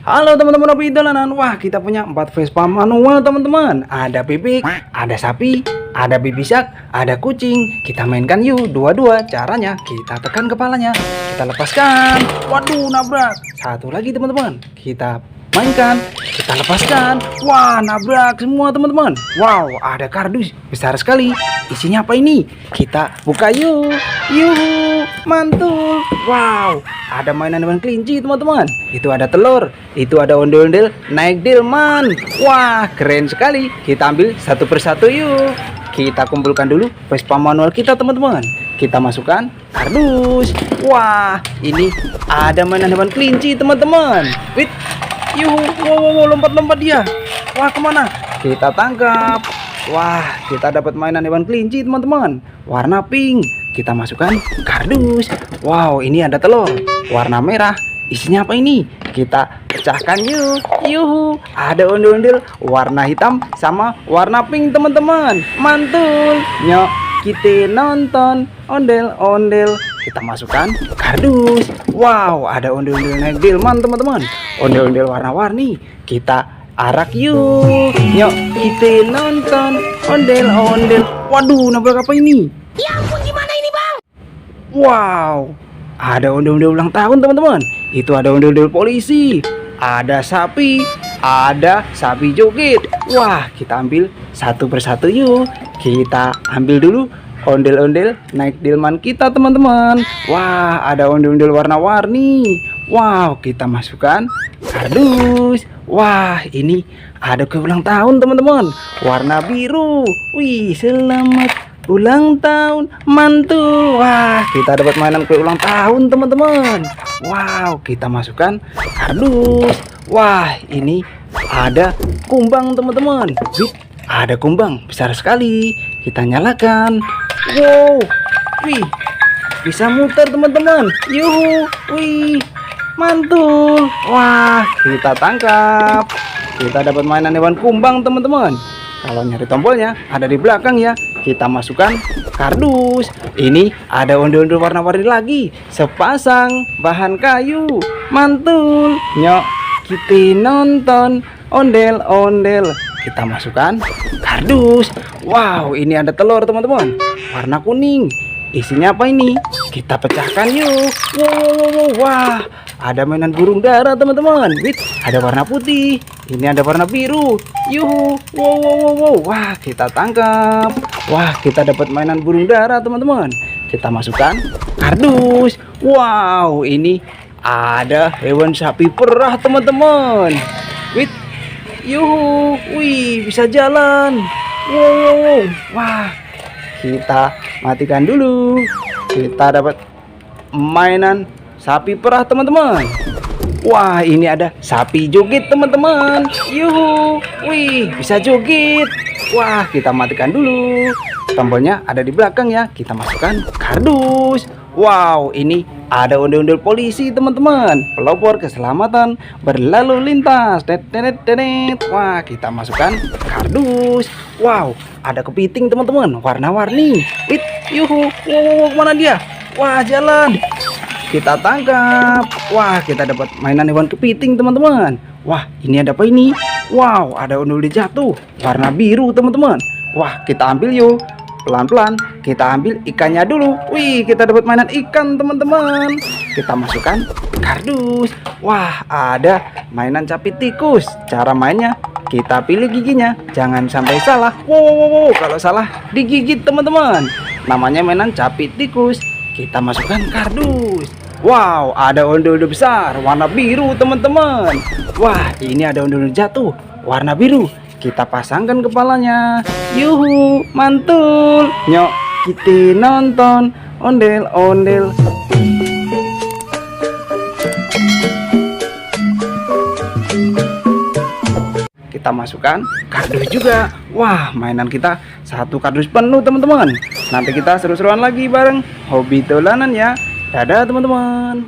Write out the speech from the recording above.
Halo teman-teman hobi dolanan. Wah, kita punya 4 Vespa manual teman-teman. Ada bebek, ada sapi, ada bibisak, ada kucing. Kita mainkan yuk dua-dua. Caranya kita tekan kepalanya, kita lepaskan. Waduh, nabrak. Satu lagi teman-teman. Kita mainkan, kita lepaskan. Wah, nabrak semua teman-teman. Wow, ada kardus besar sekali. Isinya apa ini? Kita buka yuk. Yuhu, mantul. Wow, ada mainan hewan kelinci teman-teman. Itu ada telur, itu ada ondel-ondel naik delman. Wah, keren sekali. Kita ambil satu persatu yuk. Kita kumpulkan dulu Vespa manual kita teman-teman. Kita masukkan kardus. Wah, ini ada mainan hewan kelinci teman-teman. Wait, yuhu, wow, lompat-lompat dia. Wah, kemana? Kita tangkap. Wah, kita dapat mainan hewan kelinci teman-teman. Warna pink. Kita masukkan kardus. Wow, ini ada telur warna merah. Isinya apa ini? Kita pecahkan yuk. Yuhu, ada ondel-ondel warna hitam sama warna pink teman-teman. Mantul. Nyok, kita nonton ondel-ondel. Kita masukkan kardus. Wow, ada ondel-ondel naik delman teman-teman. Ondel-ondel warna-warni. Kita arak yuk. Nyok, kita nonton ondel-ondel. Waduh, nabrak apa ini? Ya ampun, gimana ini bang? Wow, ada ondel-ondel ulang tahun teman-teman. Itu ada ondel-ondel polisi, ada sapi joget. Wah, kita ambil satu persatu yuk. Kita ambil dulu ondel-ondel naik delman kita teman-teman. Wah, ada ondel-ondel warna-warni. Wow, kita masukkan kardus. Wah, ini ada kue ulang tahun teman-teman, warna biru. Wih, selamat ulang tahun mantul. Wah, kita dapat mainan kue ulang tahun teman-teman. Wow, kita masukkan kardus. Wah, ini ada kumbang teman-teman. Wih, ada kumbang besar sekali. Kita nyalakan. Wow, wih, bisa muter teman-teman. Yuhu, wih, mantul. Wah, kita tangkap. Kita dapat mainan hewan kumbang teman-teman. Kalau nyari tombolnya ada di belakang ya. Kita masukkan kardus. Ini ada ondel-ondel warna-warni lagi. Sepasang bahan kayu. Mantul. Nyok, kita nonton ondel-ondel. Kita masukkan kardus. Wow, ini ada telur teman-teman, warna kuning. Isinya apa ini? Kita pecahkan yuk. Wow, wah, ada mainan burung dara teman-teman. Wih, ada warna putih. Ini ada warna biru. Yuhu, wow. Wah, kita tangkap. Wah, kita dapat mainan burung dara teman-teman. Kita masukkan kardus. Wow, ini ada hewan sapi perah teman-teman. Wih, yuhu, wih, bisa jalan. Wow, wah. Kita matikan dulu. Kita dapat mainan sapi perah teman-teman. Wah, ini ada sapi joget teman-teman. Yuhu, wih, bisa joget. Wah, kita matikan dulu. Tombolnya ada di belakang ya. Kita masukkan kardus. Wow, ini ada ondel-ondel polisi teman-teman, pelopor keselamatan berlalu lintas. Wah, kita masukkan kardus. Wow, ada kepiting teman-teman, warna-warni. Yuhu, wow, mana dia? Wah, jalan. Kita tangkap. Wah, kita dapat mainan hewan kepiting teman-teman. Wah, ini ada apa ini? Wow, ada ondel-ondel jatuh warna biru teman-teman. Wah, kita ambil yuk. Pelan-pelan kita ambil ikannya dulu. Wih, kita dapat mainan ikan teman-teman. Kita masukkan kardus. Wah, ada mainan capit tikus. Cara mainnya, kita pilih giginya, jangan sampai salah. Wow, kalau salah digigit teman-teman. Namanya mainan capit tikus. Kita masukkan kardus. Wow, ada ondel-ondel besar warna biru teman-teman. Wah, ini ada ondel-ondel jatuh warna biru. Kita pasangkan kepalanya. Yuhu, mantul. Nyok, kita nonton ondel-ondel. Kita masukkan kardus juga. Wah, mainan kita satu kardus penuh teman-teman. Nanti kita seru-seruan lagi bareng hobi dolanan ya. Dadah teman-teman.